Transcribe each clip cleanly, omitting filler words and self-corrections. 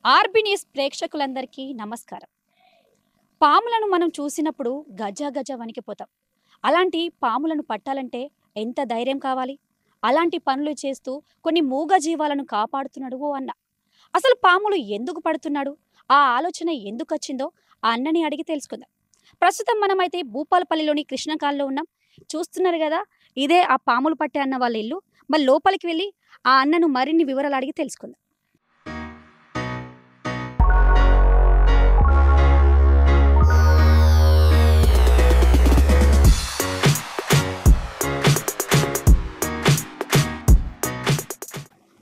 RB news ప్రేక్షకులందరికీ నమస్కారం. పాములను మనం చూసినప్పుడు గజ గజ వణికిపోతాం. అలాంటి పాములను పట్టాలంటే ఎంత ధైర్యం కావాలి? అలాంటి పనులు చేస్తూ కొన్ని మూగ జీవాలను కాపాడుతున్నాడు ఓ అన్న. అసలు పాములు ఎందుకు పడుతున్నాడు? ఆ ఆలోచన ఎందుకొచ్చిందో ఆ అన్నని అడిగి తెలుసుకుందాం. ప్రస్తుతం మనమైతే భూపాలపల్లిలోని కృష్ణకాల్లో ఉన్నాం. చూస్తున్నారు కదా, ఇదే ఆ పాములు పట్టే అన్న వాళ్ళ ఇల్లు. మరి లోపలికి వెళ్ళి ఆ అన్నను మరిన్ని వివరాలు అడిగి తెలుసుకుందాం.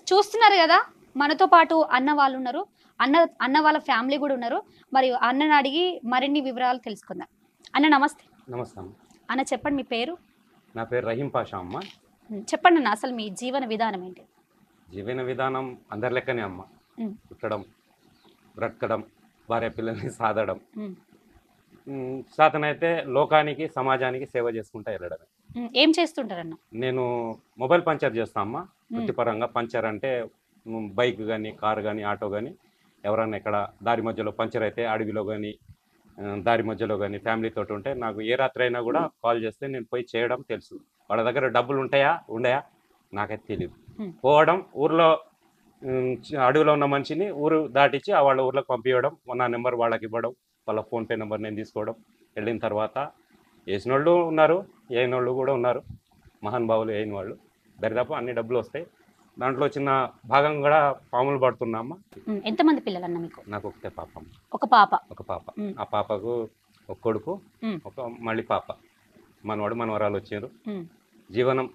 చూస్తున్నారు కదా, మనతో పాటు అన్న వాళ్ళు ఉన్నారు. అన్న అన్న వాళ్ళ ఫ్యామిలీ కూడా ఉన్నారు. మరియు అన్నని అడిగి మరిన్ని వివరాలు తెలుసుకుందాం. అన్న నమస్తే. నమస్తే అమ్మ. అన్న చెప్పండి, మీ పేరు? నా పేరు రహీం పాషా అమ్మ. చెప్పండి అన్న, అసలు మీ జీవన విధానం ఏంటి? జీవన విధానం అందరి లెక్కనే అమ్మ. ఉమ్, పుట్టడం, బ్రతకడం, భార్య పిల్లల్ని సాదడం, ఉమ్, సాతనైతే లోకానికి సమాజానికి సేవ చేసుకుంటా వెళ్ళడమే. ఏం చేస్తుంటారన్న? నేను మొబైల్ పంచర్ చేస్తా అమ్మ. ఉమ్, వృత్తిపరంగా పంచర్ అంటే బైక్ కానీ కారు కానీ ఆటో కానీ ఎవరన్నా ఇక్కడ దారి మధ్యలో పంచర్ అయితే అడవిలో కానీ దారి మధ్యలో కానీ ఫ్యామిలీతో ఉంటే నాకు ఏ రాత్రి అయినా కూడా కాల్ చేస్తే నేను పోయి చేయడం తెలుసు. వాళ్ళ దగ్గర డబ్బులు ఉంటాయా ఉండయా నాకైతే తెలియదు. ఉమ్, పోవడం ఊర్లో అడవిలో ఉన్న మనిషిని ఊరు దాటించి ఆ వాళ్ళ ఊర్లోకి పంపించడం, నా నెంబర్ వాళ్ళకి ఇవ్వడం, వాళ్ళ ఫోన్పే నెంబర్ నేను తీసుకోవడం. వెళ్ళిన తర్వాత వేసిన వాళ్ళు ఉన్నారు, వేయని వాళ్ళు కూడా ఉన్నారు. మహానుభావులు వేయని వాళ్ళు దరిదాపు అన్ని డబ్బులు వస్తాయి. దాంట్లో చిన్న భాగం కూడా పాములు పడుతున్నామ్మా. ఎంతమంది పిల్లలన్న మీకు? నాకు ఒకటే పాప అమ్మ. ఒక పాప. ఒక పాప. ఉమ్, ఆ పాపకు ఒక కొడుకు, ఉమ్, ఒక మళ్ళీ పాప, మనవాడు మనవరాలు వచ్చారు. ఉమ్. జీవనం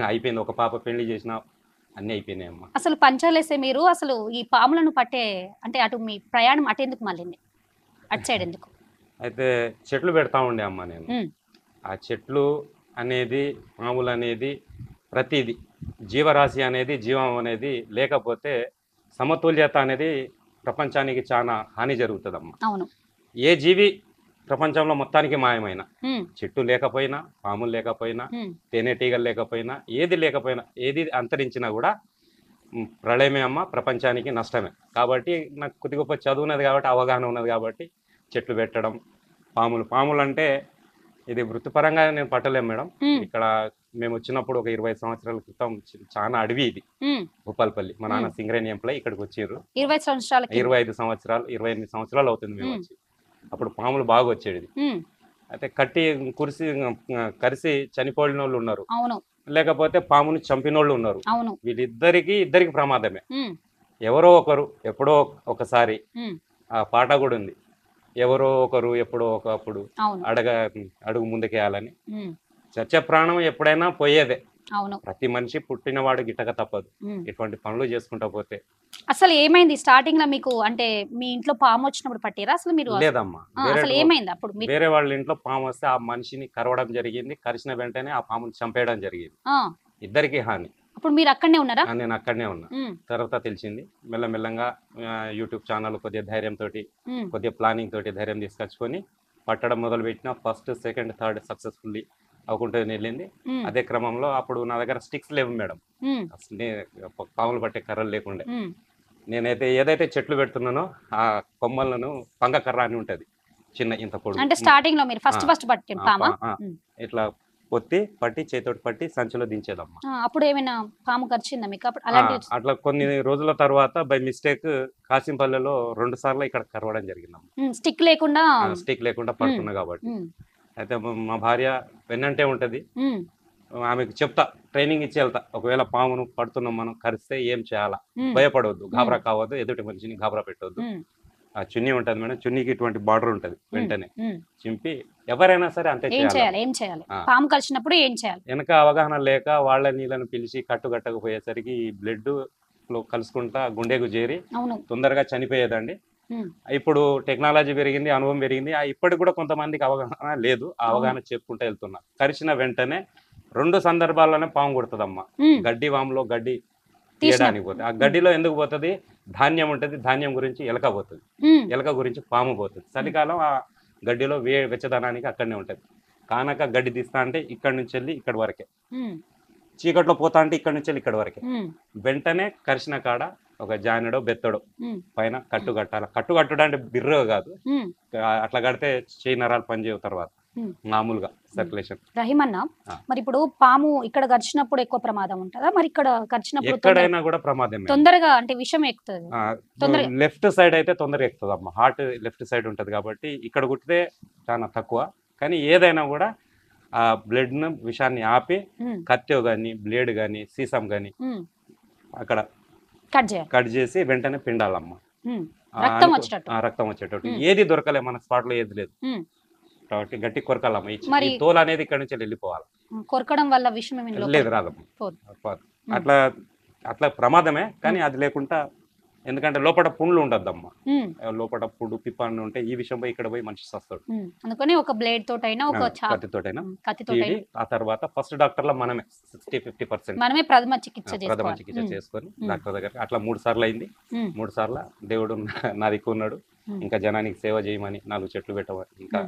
అయిపోయింది. ఒక పాప పెళ్లి చేసిన అన్నీ అయిపోయినాయి అమ్మ. అసలు పంచాలేసే మీరు అసలు ఈ పాములను పట్టే అంటే అటు మీ ప్రయాణం అటు ఎందుకు మళ్ళీంది? అటు సైడ్ ఎందుకు? అయితే చెట్లు పెడతా ఉండే అమ్మ నేను. ఉమ్, ఆ చెట్లు అనేది, పాములు అనేది, ప్రతిదీ జీవరాశి అనేది, జీవం అనేది లేకపోతే సమతుల్యత అనేది ప్రపంచానికి చాలా హాని జరుగుతుందమ్మా. అవును. ఏ జీవి ప్రపంచంలో మొత్తానికి మాయమైన, ఉమ్, చెట్టు లేకపోయినా, పాములు లేకపోయినా, ఉమ్, తేనెటీగలు లేకపోయినా, ఏది లేకపోయినా, ఏది అంతరించినా కూడా ప్రళయమే అమ్మ, ప్రపంచానికి నష్టమే. కాబట్టి నాకు కొద్ది గొప్ప చదువు ఉన్నది కాబట్టి, అవగాహన ఉన్నది కాబట్టి చెట్లు పెట్టడం. పాములు అంటే ఇది వృత్తిపరంగా నేను పట్టలేము మేడం. ఉమ్, ఇక్కడ మేము వచ్చినప్పుడు ఒక 20 సంవత్సరాల క్రితం చాలా అడవి ఇది ఉమ్, భూపాలపల్లి. మా నాన్న సింగరేణి ఎంప్లాయ్ ఇక్కడికి వచ్చారు. 20 సంవత్సరాల కింద. 25 సంవత్సరాలు 28 సంవత్సరాలు అవుతుంది మేము వచ్చి. అప్పుడు పాములు బాగా వచ్చేది. ఉమ్, అయితే కట్టి కరిసి చనిపోయిన వాళ్ళు ఉన్నారు, అవును. లేకపోతే పాముని చంపినోళ్ళు ఉన్నారు. అవును. ఇద్దరికి ప్రమాదమే. ఉమ్, ఎవరో ఒకరు ఎప్పుడో ఒకసారి, ఉమ్, ఆ పాట కూడా ఉంది, ఎవరో ఒకరు ఎప్పుడో ఒకప్పుడు అవును. అడుగు ముందుకేయాలని. ఉమ్, చచ్చే ప్రాణం ఎప్పుడైనా పోయేదే. అవును. ప్రతి మనిషి పుట్టినవాడు గిట్టక తప్పదు. ఉమ్. ఇటువంటి పనులు చేసుకుంటా పోతే. అసలు ఏమైంది స్టార్టింగ్ లో మీకు? అంటే మీ ఇంట్లో పాము వచ్చినప్పుడు పట్టిరా అసలు మీరు? లేదమ్మా, అసలు ఏమైంది అప్పుడు మీకు? వేరే వాళ్ళ ఇంట్లో పాము వస్తే ఆ మనిషిని కరవడం జరిగింది. కరిచిన వెంటనే ఆ పాముని చంపేయడం జరిగింది. ఆ, ఇద్దరికి హాని. అప్పుడు మీరు అక్కడనే ఉన్నారా? నేను అక్కడనే ఉన్నా. ఉమ్, తర్వాత తెలిసింది మెల్లమెల్లంగా. యూట్యూబ్ ఛానల్ కొద్దిగా ధైర్యంతో, ఉమ్, కొద్దిగా ప్లానింగ్ తోటి ధైర్యం తీసుకొచ్చుకొని పట్టడం మొదలుపెట్టిన. ఫస్ట్, సెకండ్, థర్డ్ సక్సెస్ఫుల్లీ అవ్వకుంటూ వెళ్ళింది. ఉమ్, అదే క్రమంలో అప్పుడు నా దగ్గర స్టిక్స్ లేవు మేడం. ఉమ్, అసలు పాములు పట్టే కర్రలు లేకుండే. ఉమ్, నేనైతే ఏదైతే చెట్లు పెడుతున్నానో ఆ కొమ్మలను పంగ కర్ర అని ఉంటది, చిన్న ఇంత పొడుగు. అంటే స్టార్టింగ్ లో మీరు ఫస్ట్ పట్టిన పామా? ఉమ్. ఇట్లా పట్టి చేతోటి పట్టి సంచిలో దించేదమ్మా. అప్పుడు ఏమైనా పాము కరిచిందా మీకు అప్పుడు అలాంటి? అట్లా కొన్ని రోజుల తర్వాత బై మిస్టేక్ కాసింపల్లెలో 2 సార్లు ఇక్కడ కరవడం జరిగిందమ్మా. స్టిక్ లేకుండా? స్టిక్ లేకుండా పడుతున్నా కాబట్టి. ఉమ్, అయితే మా భార్య వెన్నంటే ఉంటది. ఉమ్, ఆమెకు చెప్తా, ట్రైనింగ్ ఇచ్చి వెళ్తా. ఒకవేళ పామును పడుతున్నాం మనం, కరిస్తే ఏం చేయాలా, ఉమ్, భయపడవద్దు, గాబరా కావద్దు, ఎదుటి మనిషిని గాబరా పెట్టవద్దు. ఉమ్, ఆ చున్నీ ఉంటది మేడం, చున్నీకి ఇటువంటి బార్డర్ ఉంటది. వెంటనే ఉమ్. చింపి ఎవరైనా సరే అంతే ఏం చేయాలి. ఏం చేయాలి? ఆ. పాము కలిసినప్పుడు ఏం చేయాలి? వెనక అవగాహన లేక వాళ్ళ నీళ్ళని పిలిచి కట్టకపోయేసరికి ఈ బ్లడ్ లో కలుసుకుంటా గుండెకు చేరి అవును. తొందరగా చనిపోయేదండి. ఉమ్, ఇప్పుడు టెక్నాలజీ పెరిగింది, అనుభవం పెరిగింది. ఇప్పటికి కూడా కొంతమందికి అవగాహన లేదు. ఆ అవగాహన చెప్పుకుంటూ వెళ్తున్నా. కరిచిన వెంటనే 2 సందర్భాల్లోనే పాము కొడుతుందమ్మా. ఉమ్, గడ్డి వాములో గడ్డి తీయడానికి పోతుంది. ఆ గడ్డిలో ఎందుకు పోతుంది? ధాన్యం ఉంటుంది, ధాన్యం గురించి ఎలక పోతుంది, ఉమ్, ఎలక గురించి పాము పోతుంది. చలికాలం ఆ గడ్డిలో వెచ్చదనానికి అక్కడనే ఉంటుంది. కానక గడ్డి తీస్తా అంటే ఇక్కడి నుంచి వెళ్ళి ఇక్కడి వరకే, ఉమ్, చీకట్లో పోతా అంటే ఇక్కడి నుంచి వెళ్ళి ఇక్కడి వరకే. ఉమ్, వెంటనే కరిసిన కాడ ఒక జానెడో బెత్తడో ఉమ్, పైన కట్టు కట్టాలి. కట్టు కట్టడం అంటే బిర్రో కాదు, ఉమ్, అట్లా కడితే చేయి నరాలు పనిచేయవు తర్వాత ఉమ్. మామూలుగా సర్క్యులేషన్. రహీం అన్న, ఆ. మరి ఇప్పుడు పాము ఇక్కడ గరిచినప్పుడు ఎక్కువ ప్రమాదం ఉంటుందా, మరి ఇక్కడ గరిచినప్పుడు ఎక్కడైనా కూడా ప్రమాదమే. తొందరగా అంటే విషం ఎక్కుతుంది తొందరగా? లెఫ్ట్ సైడ్ అయితే తొందరగా ఎక్కుతుంది అమ్మ, హార్ట్ లెఫ్ట్ సైడ్ ఉంటుంది కాబట్టి ఇక్కడ కుట్టితే చాలా తక్కువ. కానీ ఏదైనా కూడా ఆ బ్లడ్ను విషాన్ని ఆపి ఉమ్, కత్తె కానీ బ్లేడ్ కానీ సీసం కానీ ఉమ్, అక్కడ కట్ చేయాలి. కట్ చేసి వెంటనే పిండాలమ్మ. ఉమ్, రక్తం అనుకో- వచ్చేటట్టు. రక్తం వచ్చేటట్టు. ఉమ్. ఏది దొరకలే మన స్పాట్ లో, ఏది లేదు ఉమ్, కాబట్టి గట్టి కొరకాలమ్మ. మరి- ఈ తోలు అనేది ఇక్కడ నుంచి వెళ్ళిపోవాలి. కొరకడం వల్ల విషం ఏమైనా లోపలికి లేదు రాదమ్మ. పోదు. పోదు. అట్లా అట్లా ప్రమాదమే, కానీ అది లేకుండా, ఎందుకంటే లోపల పుండ్లు ఉండద్దమ్మా. ఉమ్, లోపల పుండు పిప్పని ఉంటే ఈ విషయం పోయి ఇక్కడ పోయి మనిషి వస్తాడు. అందుకని ఒక బ్లేడ్ తోటైనా ఒక కత్తితోటైనా కత్తితోటైనా ఆ తర్వాత ఫస్ట్ డాక్టర్ లో మనమే 60-50% మనమే ప్రథమ చికిత్స ప్రథమ చేసుకోవాలి. చికిత్స చేసుకొని డాక్టర్ దగ్గర అట్లా 3 సార్లు అయింది. ఉమ్, 3 సార్లు దేవుడు నా దిక్కు ఉన్నాడు. ఉమ్. ఇంకా జనానికి సేవ చేయమని 4 చెట్లు పెట్టమని ఇంకా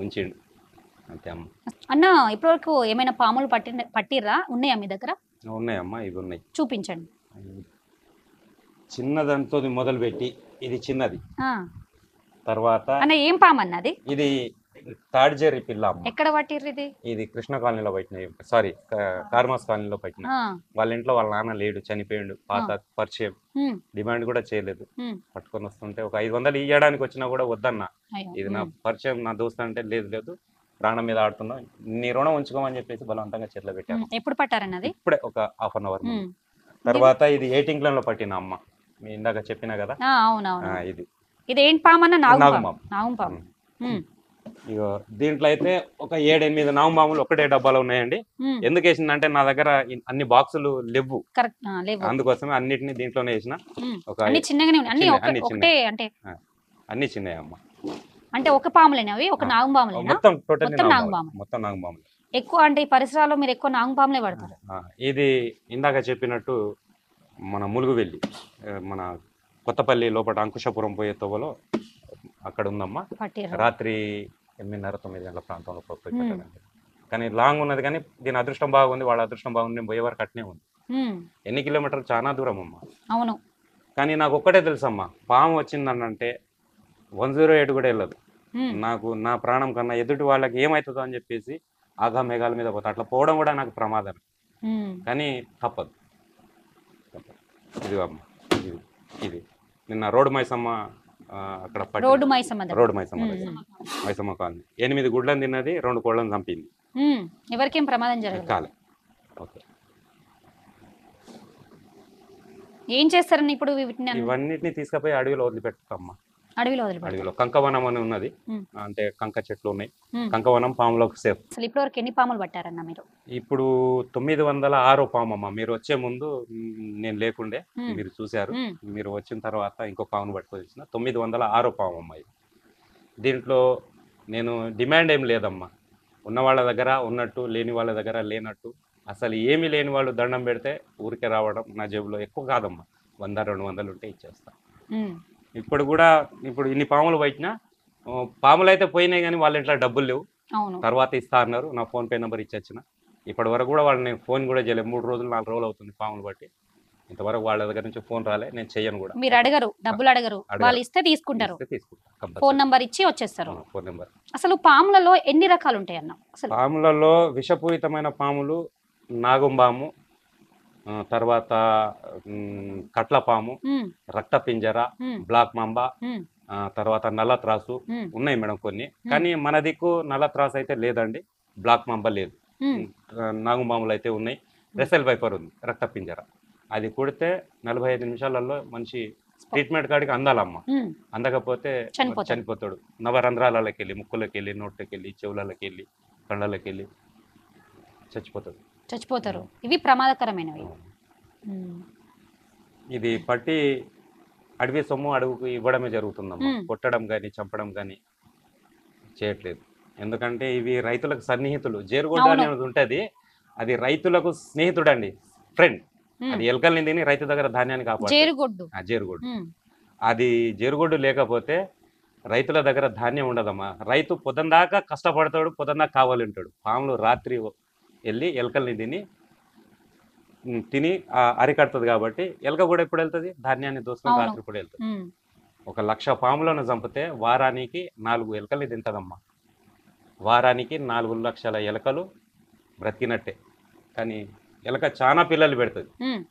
ఉంచిండు అంతే అమ్మ. అన్న, ఇప్పటివరకు ఏమైనా పాములు పట్టిర్రా? ఉన్నాయా మీ దగ్గర? ఉన్నాయమ్మా, ఇవి ఉన్నాయి. చూపించండి. చిన్నదంతో మొదలు పెట్టి ఇది చిన్నది, ఆ, తర్వాత అన్న ఏం పాము అన్నది? ఇది తాడిజేరి పిల్ల అమ్మ. ఎక్కడ పట్టిర్రు ఇది? ఇది కృష్ణ కాలనీలో పట్టినాయి, సారీ కార్మాస్ కాలనీలో పట్టినాయి. ఆ, వాళ్ళ ఇంట్లో వాళ్ళ నాన్న లేడు, చనిపోయాడు. పాత పరిచయం, ఉమ్, డిమాండ్ కూడా చేయలేదు. ఉమ్, పట్టుకొని వస్తుంటే ఒక 500 ఇవ్వడానికి వచ్చినా కూడా వద్దన్నా. అయ్యో, ఇది నా పరిచయం, నా దోస్తు అంటే లేదు లేదు, ప్రాణం మీద ఆడుతున్నా, నీ రుణం ఉంచుకోమని చెప్పేసి బలవంతంగా చేతిలో పెట్టాను. ఎప్పుడు పట్టారన్నది? ఇప్పుడే ఒక హాఫ్ అన్ అవర్. ఉమ్, తర్వాత ఇది 18 లో పట్టిన అమ్మ, మీ ఇందాక చెప్పినా కదా. అవునవును. ఇది ఇది ఏంటి పాము అన్న? నాగుపాము. నాగుపాము. ఉమ్, ఇగో దీంట్లో అయితే ఒక 7-8 నాగుపాములు ఒకటే డబ్బాలో ఉన్నాయండి. ఉమ్, ఎందుకు వేసిందంటే నా దగ్గర అన్ని బాక్సులు లేవు, కరెక్ట్. లేవు. అందుకోసమే అన్నిటిని దీంట్లోనే వేసిన. ఉమ్, ఒక అన్ని చిన్నగానే ఉన్నాయి. అన్ని అన్ని ఒకటే అంటే అన్ని చిన్నవి అమ్మ. అంటే ఒక పాములేనా అవి? ఒక నాగుపాములేనా? మొత్తం టోటల్ మొత్తం నాగుపాము. మొత్తం నాగుపాములు. ఎక్కువ అంటే ఈ పరిసరాల్లో మీరు ఎక్కువ నాగుపాములే పడతారు. ఇది ఇందాక చెప్పినట్టు మన ములుగువెల్లి, మన కొత్తపల్లి లోపల అంకుశాపురం పోయే తోవలో అక్కడ ఉందమ్మా. పట్టిర్రు. రాత్రి 8:30-9 గంటల ప్రాంతంలో పోయి పెట్టారండి. కానీ లాంగ్ ఉన్నది, కానీ దీని అదృష్టం బాగుంది, వాళ్ళ అదృష్టం బాగుంది, నేను పోయే వరకు అట్నే ఉంది. ఉమ్, ఎన్ని కిలోమీటర్లు, చాలా దూరం అమ్మా. అవును. కానీ నాకు ఒక్కటే తెలుసమ్మా, పాము వచ్చిందనంటే 108 కూడా వెళ్ళదు. ఉమ్, నాకు నా ప్రాణం కన్నా ఎదుటి వాళ్ళకి ఏమవుతుందో అని చెప్పేసి ఆగా మేఘాల మీద పోతా. అట్లా పోవడం కూడా నాకు ప్రమాదం, ఉమ్, కానీ తప్పదు. ఇది అమ్మ, ఇది ఇది నిన్న రోడ్డు మైసమ్మ అక్కడ రోడ్డు మైసమ్మ దగ్గర. రోడ్డు మైసమ్మ దగ్గర, మైసమ్మ కాలనీ 8 గుడ్లను తిన్నది, 2 కోళ్ళను చంపింది. ఎవరికేం ప్రమాదం జరగదు. కాలే. ఓకే. ఏం చేస్తారని ఇప్పుడు వీటిని ఇవన్నిటిని తీసుకుపోయి అడవిలో వదిలిపెట్టమ్మా. అడవిలో వదిలిపెడతారు? అడవిలో కంకవనం అని ఉన్నది, ఉమ్, అంటే కంక చెట్లు ఉన్నాయి. ఉమ్. కంకవనం పాములకు సేఫ్. అసలు ఇప్పటివరకు ఎన్ని పాములు పట్టారన్న మీరు? ఇప్పుడు 906 పాము అమ్మ. మీరు వచ్చే ముందు నేను లేకుండే, ఉమ్, మీరు చూశారు. ఉమ్, మీరు వచ్చిన తర్వాత ఇంకో పామును పట్టుకొచ్చిన 906 పాము అమ్మ ఇది. దీంట్లో నేను డిమాండ్ ఏం లేదమ్మా. ఉన్న వాళ్ళ దగ్గర ఉన్నట్టు, లేని వాళ్ళ దగ్గర లేనట్టు. అసలు ఏమీ లేని వాళ్ళు దండం పెడితే ఊరికే రావడం. నా జేబులో ఎక్కువ కాదమ్మా, 100-200 ఉంటే ఇచ్చేస్తా. ఉమ్, ఇప్పుడు కూడా ఇప్పుడు ఇన్ని పాములు పట్టినా, పాములు అయితే పోయినాయి, కానీ వాళ్ళ ఇంట్లో డబ్బులు లేవు. అవును. తర్వాత ఇస్తా అన్నారు, నా ఫోన్పే నెంబర్ ఇచ్చొచ్చిన. ఇప్పటి వరకు కూడా వాళ్ళని ఫోన్ కూడా చేయలేదు. 3 రోజులు 4 రోజులు అవుతుంది పాములు బట్టి. ఇంతవరకు వాళ్ళ దగ్గర నుంచి ఫోన్ రాలే, నేను చెయ్యను కూడా. మీరు అడగరు, డబ్బులు అడగరు, వాళ్ళు ఇస్తే తీసుకుంటారు, తీసుకుంటా. ఫోన్ నంబర్ ఇచ్చి వచ్చేస్తారు. Phone number. అసలు పాములలో ఎన్ని రకాలు ఉంటాయి అన్న? అసలు పాములలో విషపూరితమైన పాములు నాగుంబాము, తర్వాత కట్లపాము, ఉమ్, రక్తపింజర, ఉమ్, బ్లాక్ మాంబా, ఉమ్, తర్వాత నల్ల త్రాసు ఉమ్, ఉన్నాయి మేడం కొన్ని. కానీ మన దిక్కు నల్ల త్రాసు అయితే లేదండి, బ్లాక్ మాంబా లేదు. ఉమ్, నాగుంబాములు అయితే ఉన్నాయి. రెసెల్ వైపర్ ఉంది, రక్తపింజర. అది కొడితే 45 నిమిషాలలో మనిషి ట్రీట్మెంట్ కాడికి అందాలమ్మ. ఉమ్, అందకపోతే చనిపోతాడు. నవరంధ్రాలకి వెళ్ళి, ముక్కులకి వెళ్ళి, నోట్లకి వెళ్ళి, చెవులకి వెళ్ళి, కండలకి వెళ్ళి చచ్చిపోతారు. ఇవి ప్రమాదకరమైనవి. ఉమ్, ఇది పట్టి అడవి సొమ్ము అడుగుకు ఇవ్వడమే జరుగుతుందమ్మా. కొట్టడం కానీ చంపడం కానీ చేయట్లేదు. ఎందుకంటే ఇవి రైతులకు సన్నిహితులు. జేరుగుడ్డ అనేది ఉంటుంది, అది రైతులకు స్నేహితుడు అండి, ఫ్రెండ్. అది ఎలకల్ని తిని రైతు దగ్గర ధాన్యాన్ని కాపాడు. జేరుగుడ్డు. అది జేరుగుడ్డు లేకపోతే రైతుల దగ్గర ధాన్యం ఉండదమ్మా. రైతు పొద్దున దాకా కష్టపడతాడు, పొద్దున దాకా కావాలి ఉంటాడు. పాములు రాత్రి వెళ్ళి ఎలకల్ని తిని తిని అరికడుతుంది కాబట్టి ఎలక కూడా ఎప్పుడు వెళ్తుంది ధాన్యాన్ని దోసుకొని అవును. రాత్రి కూడా వెళ్తుంది. ఉమ్, ఒక 1,00,000 పాములను చంపితే వారానికి 4 ఎలకల్ని తింటదమ్మా. వారానికి 4 లక్షల ఎలకలు బ్రతికినట్టే. కానీ ఎలక చాలా పిల్లలు పెడుతుంది. ఉమ్,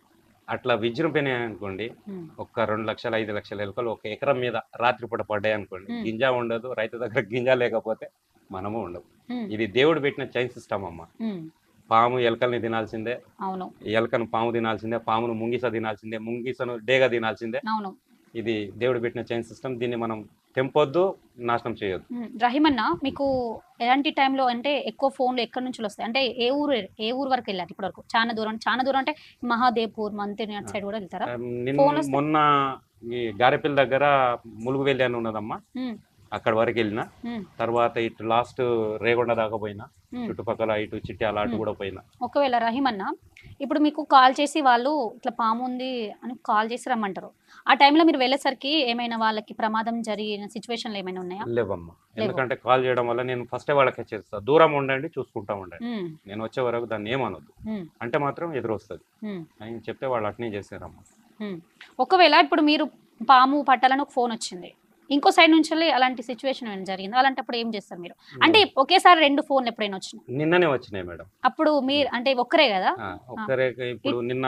అట్లా విజృంభినాయి అనుకోండి, ఉమ్, ఒక 2 లక్షల 5 లక్షల ఎలకలు ఒక ఎకరం మీద రాత్రిపూట పడ్డాయి అనుకోండి, ఉమ్, గింజ ఉండదు, రైతు దగ్గర గింజ లేకపోతే మనము ఉండవు. ఉమ్, ఇది దేవుడు పెట్టిన చైన్ సిస్టమ్ అమ్మ. ఉమ్, పాము ఎలకల్ని తినాల్సిందే, అవును. ఎలకను పాము తినాల్సిందే, పామును ముంగిస తినాల్సిందే, ముంగిసను డేగ తినాల్సిందే. అవును. ఇది దేవుడు పెట్టిన చైన్ సిస్టమ్. దీన్ని మనం తెంపొద్దు, నాశనం చేయొద్దు. రహీమ్ అన్న, మీకు ఎలాంటి టైంలో అంటే ఎక్కువ ఫోన్లు ఎక్కడి నుంచి వస్తాయి? అంటే ఏ ఊరు వరకు వెళ్ళారు ఇప్పటి వరకు? చాలా దూరం అంటే మహాదేవ్పూర్, మంతిని అటు సైడ్ కూడా వెళ్తారా? ఫోన్ వస్తే మొన్న ఈ గారెపల్లి దగ్గర ములుగువెల్లి అని ఉన్నదమ్మా, ఉమ్, అక్కడ వరకు వెళ్ళిన ఉమ్, తర్వాత ఇటు లాస్ట్ రేగొండ దాకా పోయినా, ఉమ్. చుట్టుపక్కల ఇటు చిట్యాల అటు కూడా పోయినా. ఒకవేళ రహీమ్ అన్న, ఇప్పుడు మీకు కాల్ చేసి వాళ్ళు ఇట్లా పాము ఉంది అని కాల్ చేసి రమ్మంటారు. ఆ టైంలో మీరు వెళ్ళేసరికి ఏమైనా వాళ్ళకి ప్రమాదం జరిగిన సిచ్యువేషన్లు ఏమైనా ఉన్నాయా? లేవమ్మా, లేవు. ఎందుకంటే కాల్ చేయడం వల్ల నేను ఫస్టే వాళ్ళకి హెచ్చరిస్తా, దూరం ఉండండి, చూసుకుంటా ఉండండి, ఉమ్, నేను వచ్చే వరకు దాన్ని ఏమనొద్దు, ఉమ్, అంటే మాత్రం ఎదురు వస్తుంది ఉమ్, అని చెప్తే వాళ్ళు అట్నే చేశారమ్మా. ఉమ్. ఒకవేళ ఇప్పుడు మీరు పాము పట్టాలని ఒక ఫోన్ వచ్చింది, ఇంకో సైడ్ నుంచి వెళ్ళి అలాంటి సిచ్యువేషన్ ఏమైనా జరిగింది, అలాంటప్పుడు ఏం చేస్తారు మీరు? అంటే ఒకేసారి 2 ఫోన్లు ఎప్పుడైనా వచ్చినాయి? నిన్ననే వచ్చినాయి మేడం. అప్పుడు మీరు అంటే ఒక్కరే కదా? ఒక్కరే. ఇప్పుడు నిన్న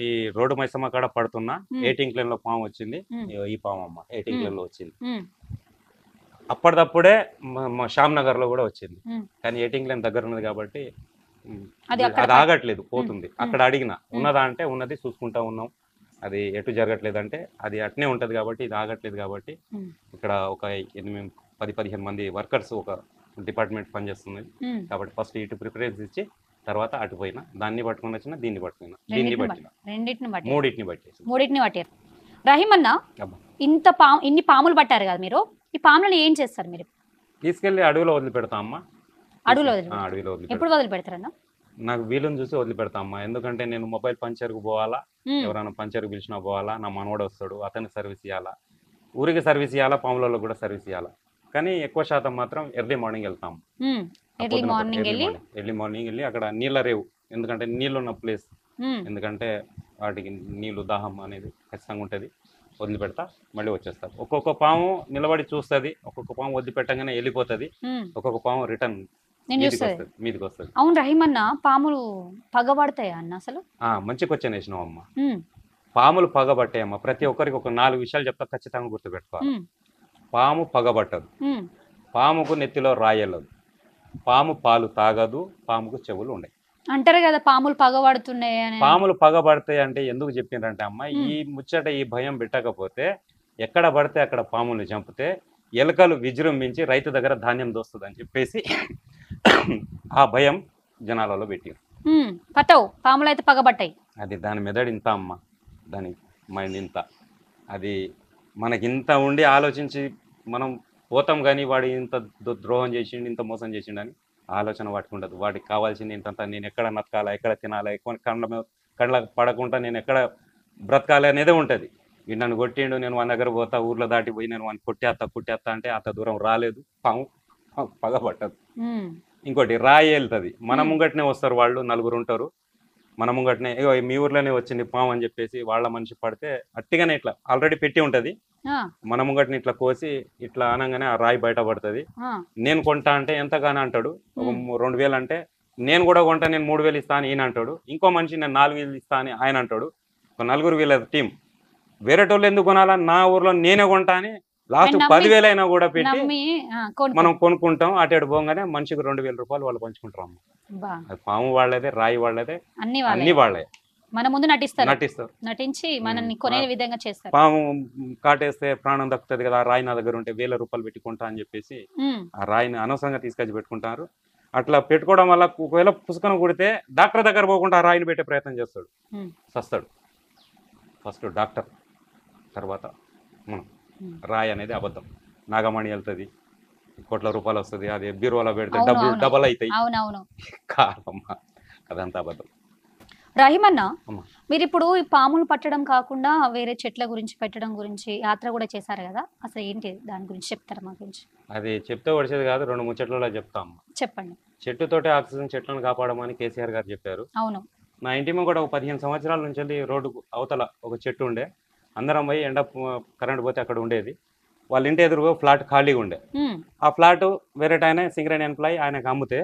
ఈ రోడ్డు మైసమ్మ కాడ పడుతున్నా ఉమ్, 18 క్లేన్ లో పాము వచ్చింది. ఉమ్, ఇగో ఈ పాము అమ్మ 18 ఉమ్, క్లేన్ లో వచ్చింది. ఉమ్, అప్పటిదప్పుడే మా శ్యామ్ నగర్ లో కూడా వచ్చింది. ఉమ్. కానీ 18 క్లేన్ దగ్గర ఉన్నది కాబట్టి ఉమ్, అది అక్కడ అది ఆగట్లేదు, పోతుంది. ఉమ్, అక్కడ అడిగిన ఉన్నదా అంటే ఉన్నది, చూసుకుంటా ఉన్నాం, అది ఎటు జరగట్లేదు అంటే అది అట్నే ఉంటది కాబట్టి ఇది ఆగట్లేదు కాబట్టి ఉమ్, ఇక్కడ ఒక 10-15 మంది వర్కర్స్ ఒక డిపార్ట్మెంట్ పనిచేస్తుంది ఉమ్. కాబట్టి ఫస్ట్ ఇటు ప్రిఫరెన్స్ ఇచ్చి తర్వాత అటు పోయినా, దాన్ని పట్టుకొని వచ్చిన, దీన్ని పట్టుకున్నా, దీన్ని రెండింటిని పట్టిన, రెండింటిని బట్టి మూడింటిని పట్టేసి. మూడింటిని పట్టారు. రహీమ్ అన్న, అబ్బా, ఇన్ని పాములు పట్టారు కదా మీరు, ఈ పాములను ఏం చేస్తారు మీరు? తీసుకెళ్ళి అడవిలో వదిలిపెడతా అమ్మా. అడవిలో ఆ, వదిలిపెడతారు? అడవిలో వదిలిపెడతా. ఎప్పుడు వదిలిపెడతారన్న? నాకు వీలుని చూసి వదిలిపెడతా అమ్మా. ఎందుకంటే నేను మొబైల్ పంచర్కు పోవాలా, ఉమ్, ఎవరైనా పంచర్కి పిలిచినా పోవాలా, నా మనవడు వస్తాడు అతనికి సర్వీస్ ఇవ్వాలా, ఊరికి సర్వీస్ ఇవ్వాలా, పాములలో కూడా సర్వీస్ ఇవ్వాలా. కానీ ఎక్కువ శాతం మాత్రం ఎర్లీ మార్నింగ్ వెళ్తాం. ఉమ్. ఎర్లీ మార్నింగ్ వెళ్ళి ఎర్లీ మార్నింగ్ వెళ్ళి అక్కడ నీళ్ళ రేవు, ఎందుకంటే నీళ్ళు ఉన్న ప్లేస్, ఉమ్, ఎందుకంటే వాటికి నీళ్ళు దాహం అనేది ఖచ్చితంగా ఉంటుంది. వదిలిపెడతా, మళ్ళీ వచ్చేస్తారు. ఒక్కొక్క పాము నిలబడి చూస్తుంది, ఒక్కొక్క పాము వదిలిపెట్టగానే వెళ్ళిపోతుంది, ఉమ్. ఒక్కొక్క పాము రిటర్న్ నేను మీదికి చూస్తుంది. వస్తుంది, మీదికి వస్తుంది. అవును రహీమ్ అన్న, పాములు పగబడతాయా అన్న అసలు? మంచి క్వశ్చన్ వేసినావు అమ్మ. ఉమ్, పాములు పగబట్టాయమ్మ. ప్రతి ఒక్కరికి ఒక 4 విషయాలు చెప్తా, ఖచ్చితంగా గుర్తుపెట్టుకోవాలి. ఉమ్, పాము పగబట్టదు, ఉమ్. పాముకు నెత్తిలో రాయలదు, పాము పాలు తాగదు, పాముకు చెవులు ఉండవు. అంటారు కదా పాములు పగబడుతున్నాయి అని. పాములు పగబడతాయి అంటే ఎందుకు చెప్పిండ్రంటే అమ్మ, ఉమ్, ఈ ముచ్చట ఈ భయం పెట్టకపోతే ఎక్కడ పడితే అక్కడ పాముల్ని చంపితే ఎలుకలు విజృంభించి రైతు దగ్గర ధాన్యం దోస్తుంది అని చెప్పేసి ఆ భయం జనాలలో పెట్టారు. ఉమ్. పట్టవు, పాములు అయితే పగబట్టాయి. అది దాని మెదడు ఇంత అమ్మ, దాని మైండ్ ఇంత. అది మనకింత ఉండి ఆలోచించి మనం పోతాం, కానీ వాడు ఇంత ద్రోహం చేసిండు, ఇంత మోసం చేసిండు అని ఆలోచన వాటికి ఉండదు. వాడికి కావాల్సింది ఇంతంత, నేను ఎక్కడ నతకాలా, ఎక్కడ తినాలా, ఎక్కువ కళ్ళకు పడకుండా నేను ఎక్కడ బ్రతకాలి అనేదే ఉంటుంది. వీడు నన్ను కొట్టిండు, నేను వాని దగ్గర పోతా, ఊర్లో దాటిపోయి నేను వాడిని కొట్టేస్తా అంటే అంత దూరం రాలేదు, పాము పగబట్టదు. ఉమ్, ఇంకోటి రాయి వెళ్తుంది, మన ఉమ్. ముంగట్నే వస్తారు వాళ్ళు, నలుగురు ఉంటారు, మన ముంగట్నే ఇగో మీ ఊర్లోనే వచ్చింది పాము అని చెప్పేసి వాళ్ళ మనిషి పడితే అట్టిగానే ఇట్లా ఆల్రెడీ పెట్టి ఉంటుంది, ఆ, మన ముంగట్ని ఇట్లా కోసి ఇట్లా అనగానే ఆ రాయి బయట పడుతుంది. ఆ. నేను కొంటా అంటే ఎంతగానో అంటాడు, ఒక ఉమ్, 2,000 అంటే నేను కూడా కొంటా, నేను 3,000 ఇస్తా అని ఈయన అంటాడు. ఇంకో మనిషి నేను 4,000 ఇస్తా అని ఆయన అంటాడు. ఒక 4 వీళ్ళ టీం, వేరేటోళ్ళు ఎందుకు కొనాలా, నా ఊర్లో నేనే కొంటా అని లాస్ట్ నమ్మి- 10,000 అయినా కూడా పెట్టి నమ్మి మనం కొనుక్కుంటాం. అటు పోగానే మనిషికి 2,000 రూపాయలు వాళ్ళు పంచుకుంటారు అమ్మ. బా, అది పాము వాళ్ళదే, రాయి వాళ్ళదే, అన్ని అన్ని వాళ్ళే వాళ్ళే. మన ముందు నటిస్తారు, నటిస్తారు. నటించి మనల్ని కొనే విధంగా చేస్తారు. పాము కాటేస్తే ప్రాణం దక్కుతుంది కదా, ఆ రాయి నా దగ్గర ఉంటే 1,000 రూపాయలు పెట్టుకుంటా అని చెప్పేసి ఉమ్, ఆ రాయిని అనవసరంగా తీసుకొచ్చి పెట్టుకుంటారు. అట్లా పెట్టుకోవడం వల్ల ఒకవేళ పుస్తకం కొడితే డాక్టర్ దగ్గర పోకుండా ఆ రాయిని పెట్టే ప్రయత్నం చేస్తాడు, ఉమ్, సస్తాడు. ఫస్ట్ డాక్టర్, తర్వాత మనం. ఉమ్. రాయి అనేది అబద్ధం. నాగమణి వెళ్తుంది, కోట్ల రూపాయలు వస్తుంది, అది బీరువాలో పెడితే అవును, డబ్బులు అవును. డబల్ అవుతాయి. అవునవును. కాదమ్మా, అదంతా అబద్ధం రహీమ్ అన్న, అమ్మ. మీరు ఇప్పుడు ఈ పాములు పట్టడం కాకుండా వేరే చెట్ల గురించి పెట్టడం గురించి యాత్ర కూడా చేశారు కదా, అసలు ఏంటి దాని గురించి చెప్తారా మా గురించి? అది చెప్తే వచ్చేది కాదు, 2 ముచ్చట్లలో చెప్తాం. చెప్పండి. చెట్టుతోటి ఆక్సిజన్, చెట్లను కాపాడమని కేసీఆర్ గారు చెప్పారు. అవును. నా ఇంటి ముంగట ఒక 15 సంవత్సరాల నుంచి వెళ్ళి రోడ్డు అవతల ఒక చెట్టు ఉండే, అందరం పోయి కరెంట్ పోతే అక్కడ ఉండేది. వాళ్ళ ఇంటి ఎదురుగా ఫ్లాట్ ఖాళీగా ఉండే. ఆ ఫ్లాట్ వేరే ఆయన సింగరేణి ఎంప్లాయీ ఆయనకు అమ్మితే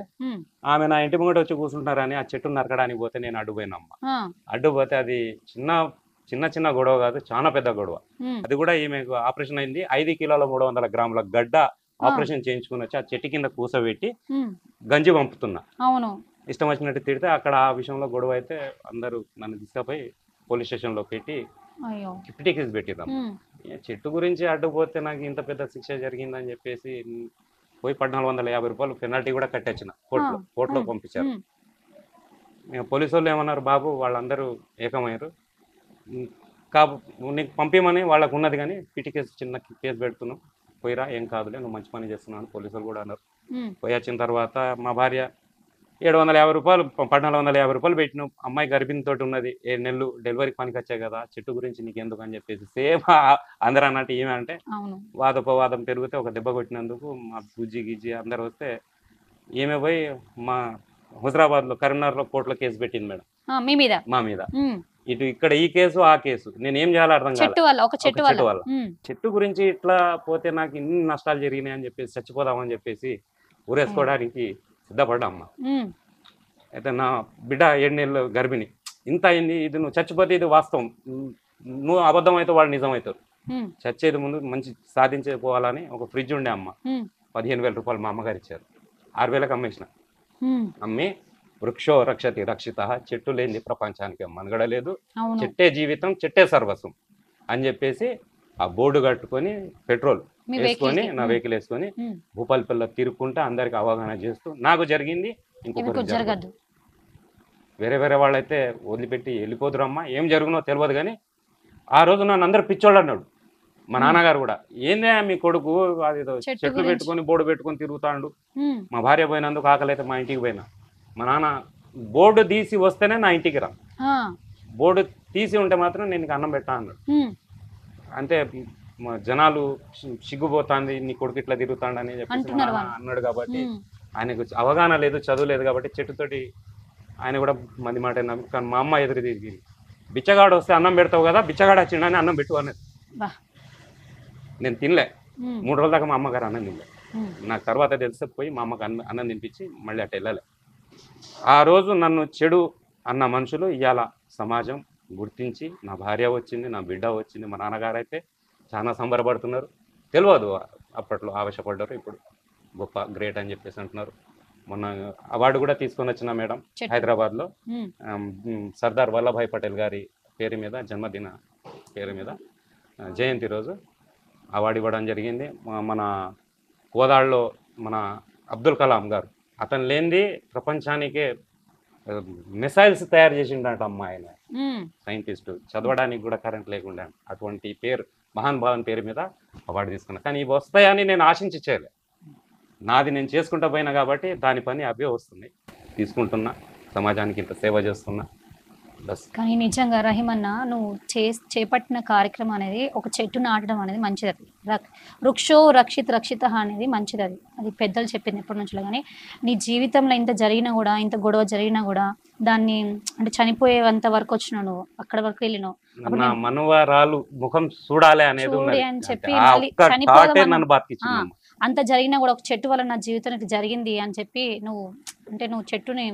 ఆమె నా ఇంటి ముంగట వచ్చి కూర్చుంటున్నారని ఆ చెట్టు నరకడానికి పోతే నేను అడ్డుపోయినమ్మ. అడ్డుపోతే అది చిన్న చిన్న గొడవ కాదు, చాలా పెద్ద గొడవ. అది కూడా ఈమెకు ఆపరేషన్ అయింది. 5 కిలోల 300 గ్రాముల గడ్డ ఆపరేషన్ చేయించుకుని వచ్చి ఆ చెట్టు కింద కూసబెట్టి గంజి పంపుతున్నా. ఇష్టం వచ్చినట్టు తిడితే అక్కడ ఆ విషయంలో గొడవ అయితే అందరూ నన్ను తీసుకుపోయి పోలీస్ స్టేషన్లో పెట్టి పిటి కేసు పెట్టిద్దాం. చెట్టు గురించి అడ్డుపోతే నాకు ఇంత పెద్ద శిక్ష జరిగిందని చెప్పేసి పోయి 1450 రూపాయలు పెనాల్టీ కూడా కట్టొచ్చిన. కోర్టులో పంపించారు. పోలీసు వాళ్ళు ఏమన్నారు, బాబు వాళ్ళందరూ ఏకమయ్యారు, నీకు పంపించమని వాళ్ళకు ఉన్నది, కానీ పిటి కేసు చిన్న కేసు పెడుతున్నావు, పోయిరా, ఏం కాదులే, నువ్వు మంచి పని చేస్తున్నావు అని పోలీసులు కూడా అన్నారు. పోయి వచ్చిన తర్వాత మా భార్య 750 రూపాయలు 1450 రూపాయలు పెట్టిన. అమ్మాయి గర్భిణితో ఉన్నది, 7 నెలలు, డెలివరీకి పనికి వచ్చాయి కదా, చెట్టు గురించి నీకు ఎందుకు అని చెప్పేసి సేమ్ అందరూ అన్నట్టు ఏమంటే వాదోపవాదం పెరిగితే ఒక దెబ్బ కొట్టినందుకు మా బుజ్జి గిజ్జి అందరు వస్తే ఈమె పోయి మా హుజరాబాద్లో కరీంనగర్లో కోర్టులో కేసు పెట్టింది మేడం మా మీద. ఇటు ఇక్కడ ఈ కేసు ఆ కేసు, నేను ఏం చేయాలో అర్థం కాదు. చెట్టు వల్ల చెట్టు గురించి ఇట్లా పోతే నాకు ఇన్ని నష్టాలు జరిగినాయి అని చెప్పేసి చచ్చిపోదామని చెప్పేసి ఊరేసుకోవడానికి సిద్ధపడ్డా అమ్మ. అయితే నా బిడ్డ 7 నెలలు గర్భిణి, ఇంత అయింది, ఇది నువ్వు చచ్చిపోతే ఇది వాస్తవం, నువ్వు అబద్ధం అయితే వాళ్ళు నిజం అవుతారు, చచ్చేది ముందు మంచి సాధించే పోవాలని ఒక ఫ్రిడ్జ్ ఉండే అమ్మ, 15,000 రూపాయలు మా అమ్మగారు ఇచ్చారు. 6,000కి అమ్మేసిన. అమ్మి వృక్షో రక్షతి రక్షిత, చెట్టు లేని ప్రపంచానికి మనుగడ లేదు, చెట్టే జీవితం, చెట్టే సర్వస్వం అని చెప్పేసి ఆ బోర్డు కట్టుకొని పెట్రోల్ వేసుకొని నా వెహికల్ వేసుకొని భూపాలపల్లిలో తిరుక్కుంటా అందరికి అవగాహన చేస్తూ నాకు జరిగింది ఇంకొకరికి జరగదు. వేరే వాళ్ళైతే వదిలిపెట్టి వెళ్ళిపోదురమ్మా, ఏం జరుగునో తెలియదు. కానీ ఆ రోజు నన్ను అందరు పిచ్చోళ్ళు అన్నాడు. మా నాన్నగారు కూడా, ఏందే మీ కొడుకు అది చెట్లు పెట్టుకొని బోర్డు పెట్టుకొని తిరుగుతాడు. మా భార్య పోయినందుకు ఆకలి అయితే మా ఇంటికి పోయినా, మా నాన్న బోర్డు తీసి వస్తేనే నా ఇంటికి రా, బోర్డు తీసి ఉంటే మాత్రం నేను అన్నం పెట్టా అన్నాడు. అంటే జనాలు సిగ్గుపోతాంది, నీ కొడుకు ఇట్లా తిరుగుతాడు అని చెప్పేసి అన్నాడు. కాబట్టి ఆయనకు అవగాహన లేదు, చదువు లేదు. కాబట్టి చెట్టుతోటి ఆయన కూడా మంది మాట విన్నాం. కానీ మా అమ్మ ఎదురు తిరిగి, బిచ్చగాడు వస్తే అన్నం పెడతావు కదా, బిచ్చగాడు వచ్చిండని అన్నం పెట్టు అన్నది. నేను తినలే 3 రోజుల దాకా మా అమ్మగారు అన్నం తినలే. నాకు తర్వాత తెలిస్తే పోయి మా అమ్మకు అన్నం తినిపించి మళ్ళీ అట్ట వెళ్ళలే. ఆ రోజు నన్ను చెడు అన్న మనుషులు ఇవాళ సమాజం గుర్తించి, నా భార్య వచ్చింది, నా బిడ్డ వచ్చింది, మా నాన్నగారు అయితే చాలా సంబరపడుతున్నారు. తెలియదు అప్పట్లో ఆవేశపడ్డారు, ఇప్పుడు గొప్ప గ్రేట్ అని చెప్పేసి అంటున్నారు. మొన్న అవార్డు కూడా తీసుకొని వచ్చిన మేడం హైదరాబాద్లో, సర్దార్ వల్లభాయ్ పటేల్ గారి పేరు మీద, జన్మదిన పేరు మీద జయంతి రోజు అవార్డు ఇవ్వడం జరిగింది. మన కోదాడలో మన అబ్దుల్ కలాం గారు, అతను లేనిది ప్రపంచానికే మిసైల్స్ తయారు చేసిండట అమ్మ. ఆయన సైంటిస్టు, చదవడానికి కూడా కరెంట్ లేకుండా అటువంటి పేరు, మహాన్ భావన్ పేరు మీద అవార్డు తీసుకున్నా. కానీ ఇవి వస్తాయని నేను ఆశించి చేయలే, నాది నేను చేసుకుంటా పోయినా కాబట్టి దాని పని అవే వస్తున్నాయి, తీసుకుంటున్నా, సమాజానికి ఇంత సేవ చేస్తున్నా. కానీ నిజంగా రహీమన్న, నువ్వు చేపట్టిన కార్యక్రమం అనేది ఒక చెట్టు నాటడం అనేది మంచిది. వృక్షో రక్షిత అనేది మంచిది. అది పెద్దలు చెప్పింది ఎప్పటి నుంచో. కానీ నీ జీవితంలో ఇంత జరిగినా కూడా, ఇంత గొడవ జరిగినా కూడా, దాన్ని అంటే చనిపోయేంత వరకు వచ్చినావు, నువ్వు అక్కడ వరకు వెళ్ళినావు. మనవరాలు ముఖం చూడాలి అనేది అని చెప్పి అంత జరిగినా కూడా ఒక చెట్టు వల్ల నా జీవితానికి జరిగింది అని చెప్పి నువ్వు చెట్టుని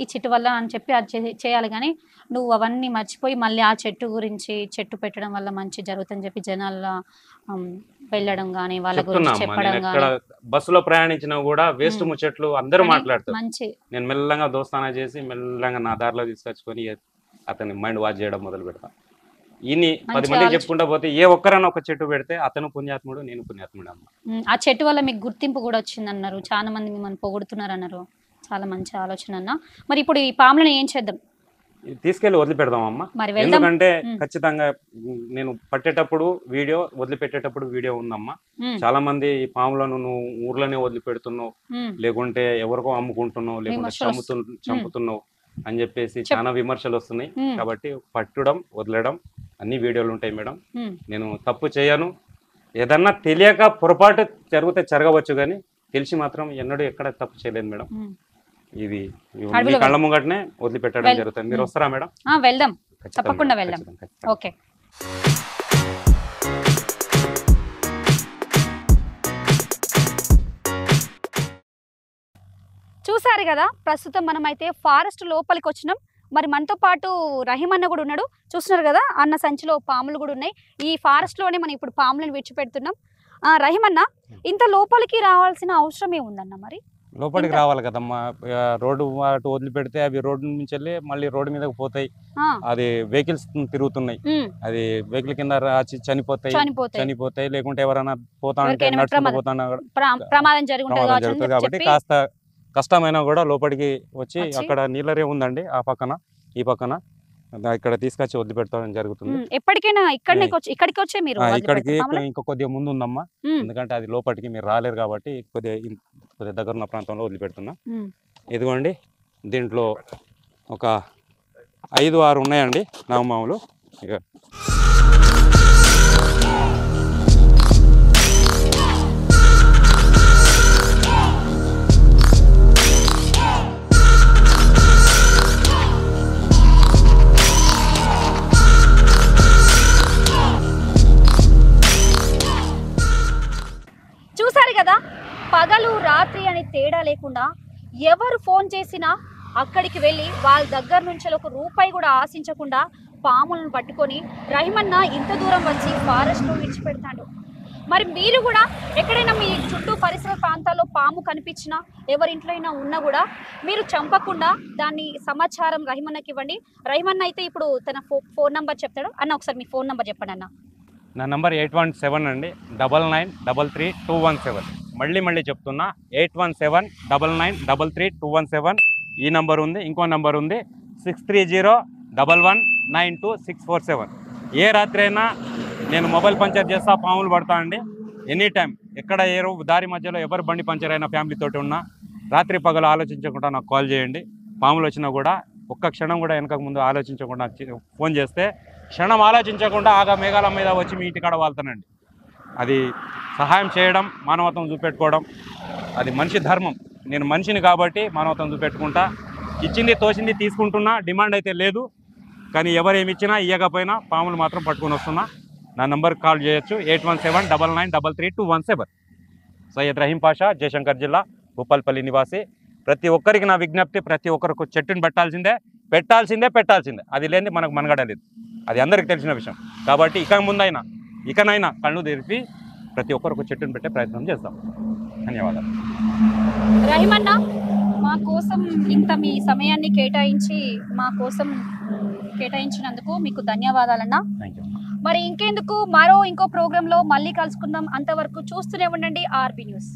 ఈ చెట్టు వల్ల అని చెప్పి అది చేయాలి. కానీ నువ్వు అవన్నీ మర్చిపోయి మళ్ళీ ఆ చెట్టు గురించి, చెట్టు పెట్టడం వల్ల మంచి జరుగుతుందని చెప్పి జనాల్లో వెళ్ళడం కానీ, వాళ్ళ గురించి చెప్పడం కానీ. బస్సులో ప్రయాణించినా కూడా వేస్ట్ ముచ్చట్లు అందరూ మాట్లాడతారు. మంచి నేను మెల్లగా దోస్తానా చేసి మెల్లగా నా దారిలో తీసుకొచ్చుకొని అతని మైండ్ వాష్ చేయడం మొదలు పెడతా. ఇన్ని 10 మంది చెప్పుకుంటా పోతే ఏ ఒక్కరైనా ఒక చెట్టు పెడితే అతను పుణ్యాత్ముడు, నేను పుణ్యాత్ముడు అమ్మ. ఆ చెట్టు వల్ల మీకు గుర్తింపు కూడా వచ్చిందన్నారు, చాలా మంది మిమ్మల్ని పొగుడుతున్నారు అన్నారు. చాలా మంచి ఆలోచన అన్న. మరి ఇప్పుడు ఈ పాములను ఏం చేద్దాం? తీసుకెళ్లి వదిలిపెడదాం అమ్మ. ఎందుకంటే ఖచ్చితంగా నేను పట్టేటప్పుడు వీడియో, వదిలిపెట్టేటప్పుడు వీడియో ఉందమ్మా. చాలా మంది ఈ పాములను నువ్వు ఊర్లోనే వదిలిపెడుతున్నావు, లేకుంటే ఎవరికో అమ్ముకుంటున్నావు, లేకుంటే చంపుతున్నావు అని చెప్పేసి చాలా విమర్శలు వస్తున్నాయి. కాబట్టి పట్టడం, వదలడం అన్ని వీడియోలు ఉంటాయి మేడం. నేను తప్పు చేయను. ఏదన్నా తెలియక పొరపాటు జరిగితే జరగవచ్చు, కానీ తెలిసి మాత్రం ఎన్నడూ ఎక్కడ తప్పు చేయలేదు మేడం. ఇది అడవిలో మీ కళ్ళ ముంగటనే వదిలిపెట్టడం జరుగుతుంది. మీరు వస్తారా మేడం? వెళ్దాం, ఖచ్చితంగా, తప్పకుండా వెళ్దాం. ఖచ్చితంగా, ఖచ్చితంగా. ఓకే. చూసారు కదా, ప్రస్తుతం మనమైతే ఫారెస్ట్ లోపలికి వచ్చినాం. మరి మనతో పాటు రహీం అన్న కూడా ఉన్నాడు. చూస్తున్నారు కదా, అన్న సంచిలో పాములు కూడా ఉన్నాయి. ఈ ఫారెస్ట్ లోనే మనం ఇప్పుడు పాములను విడిచిపెడుతున్నాం. రహీం అన్న, ఇంత లోపలికి రావాల్సిన అవసరం ఏముందన్న? మరి లోపలికి రావాలి కదమ్మా. రోడ్డు అటు వదిలిపెడితే అవి రోడ్డు నుంచి వెళ్ళి మళ్ళీ రోడ్డు మీదకి పోతాయి. అది వెహికల్స్ తిరుగుతున్నాయి, అది వెహికల్ కింద రాచి చనిపోతాయి. లేకుంటే ఎవరైనా పోతా ఉంటే నడుచుకుంటూ పోతానా ప్రమాదం జరుగుతుంది. కాబట్టి కాస్త కష్టమైనా కూడా లోపలికి వచ్చి అక్కడ నీళ్ళరే ఉందండి, ఆ పక్కన ఈ పక్కన ఇక్కడ తీసుకొచ్చి వదిలిపెట్టడం జరుగుతుంది. ఎప్పటికైనా ఇక్కడికి వచ్చే మీరు ఇక్కడికి ఇంకా కొద్దిగా ముందు ఉందమ్మా, ఎందుకంటే అది లోపలికి మీరు రాలేరు కాబట్టి కొద్దిగా దగ్గర ఉన్న ప్రాంతంలో వదిలిపెడుతున్నా. ఇదిగోండి, దీంట్లో ఒక 5-6 ఉన్నాయండి నాగమాములు. ఇక చూసారు కదా, పగలు రాత్రి అని తేడా లేకుండా ఎవరు ఫోన్ చేసినా అక్కడికి వెళ్ళి వాళ్ళ దగ్గర నుంచి ఒక రూపాయి కూడా ఆశించకుండా పాములను పట్టుకొని రహీమన్న ఇంత దూరం వచ్చి ఫారెస్ట్లో విడిచిపెడతాడు. మరి మీరు కూడా ఎక్కడైనా మీ చుట్టూ పరిసర ప్రాంతాల్లో పాము కనిపించినా, ఎవరింట్లో అయినా ఉన్నా కూడా మీరు చంపకుండా దాన్ని సమాచారం రహీమన్నకి ఇవ్వండి. రహీమన్న అయితే ఇప్పుడు తన ఫోన్ నంబర్ చెప్తాడు. అన్న ఒకసారి మీ ఫోన్ నంబర్ చెప్పండి అన్న. నా నంబర్ 817 అండి, 99333217. మళ్ళీ చెప్తున్నా, 81799333217. ఈ నంబర్ ఉంది. ఇంకో నంబర్ ఉంది 6301119267. ఏ రాత్రి అయినా నేను మొబైల్ పంచర్ చేస్తా, పాములు పడతా అండి. ఎనీ టైం ఎక్కడ దారి మధ్యలో ఎవరు బండి పంచర్ అయినా ఫ్యామిలీతోటి ఉన్నా రాత్రి పగలు ఆలోచించకుండా నాకు కాల్ చేయండి. పాములు వచ్చినా కూడా ఒక్క క్షణం కూడా వెనకకు ముందు ఆలోచించకుండా ఫోన్ చేస్తే క్షణం ఆలోచించకుండా ఆగా మేఘాల మీద వచ్చి మీ ఇంటికాడ వాళ్తానండి. అది సహాయం చేయడం, మానవత్వం చూపెట్టుకోవడం, అది మనిషి ధర్మం. నేను మనిషిని కాబట్టి మానవత్వం చూపెట్టుకుంటా. ఇచ్చింది తోచింది తీసుకుంటున్నా, డిమాండ్ అయితే లేదు. కానీ ఎవరు ఏమి ఇచ్చినా ఇవ్వకపోయినా పాములు మాత్రం పట్టుకొని వస్తున్నా. నా నంబర్కి కాల్ చేయొచ్చు, 81799333217. సయ్యద్ రహీం పాషా, జయశంకర్ జిల్లా, భూపాల్పల్లి నివాసి. ప్రతి ఒక్కరికి నా విజ్ఞప్తి, ప్రతి ఒక్కరికి చెట్టుని పెట్టాల్సిందే. అది లేని మనకు మనగడలేదు, అది అందరికి తెలిసిన విషయం. కాబట్టి ఇకనైనా కళ్ళు తెరిపి ప్రతి ఒక్కరికి చెట్టుని పెట్టే ప్రయత్నం చేస్తాం. ధన్యవాదాలు. రహీం అన్న, మా కోసం ఇంత మీ సమయాన్ని కేటాయించినందుకు మీకు ధన్యవాదాలన్నా. మరి ఇంకో ప్రోగ్రాంలో మళ్ళీ కలుసుకుందాం. అంతవరకు చూస్తూనే ఉండండి ఆర్బీ న్యూస్.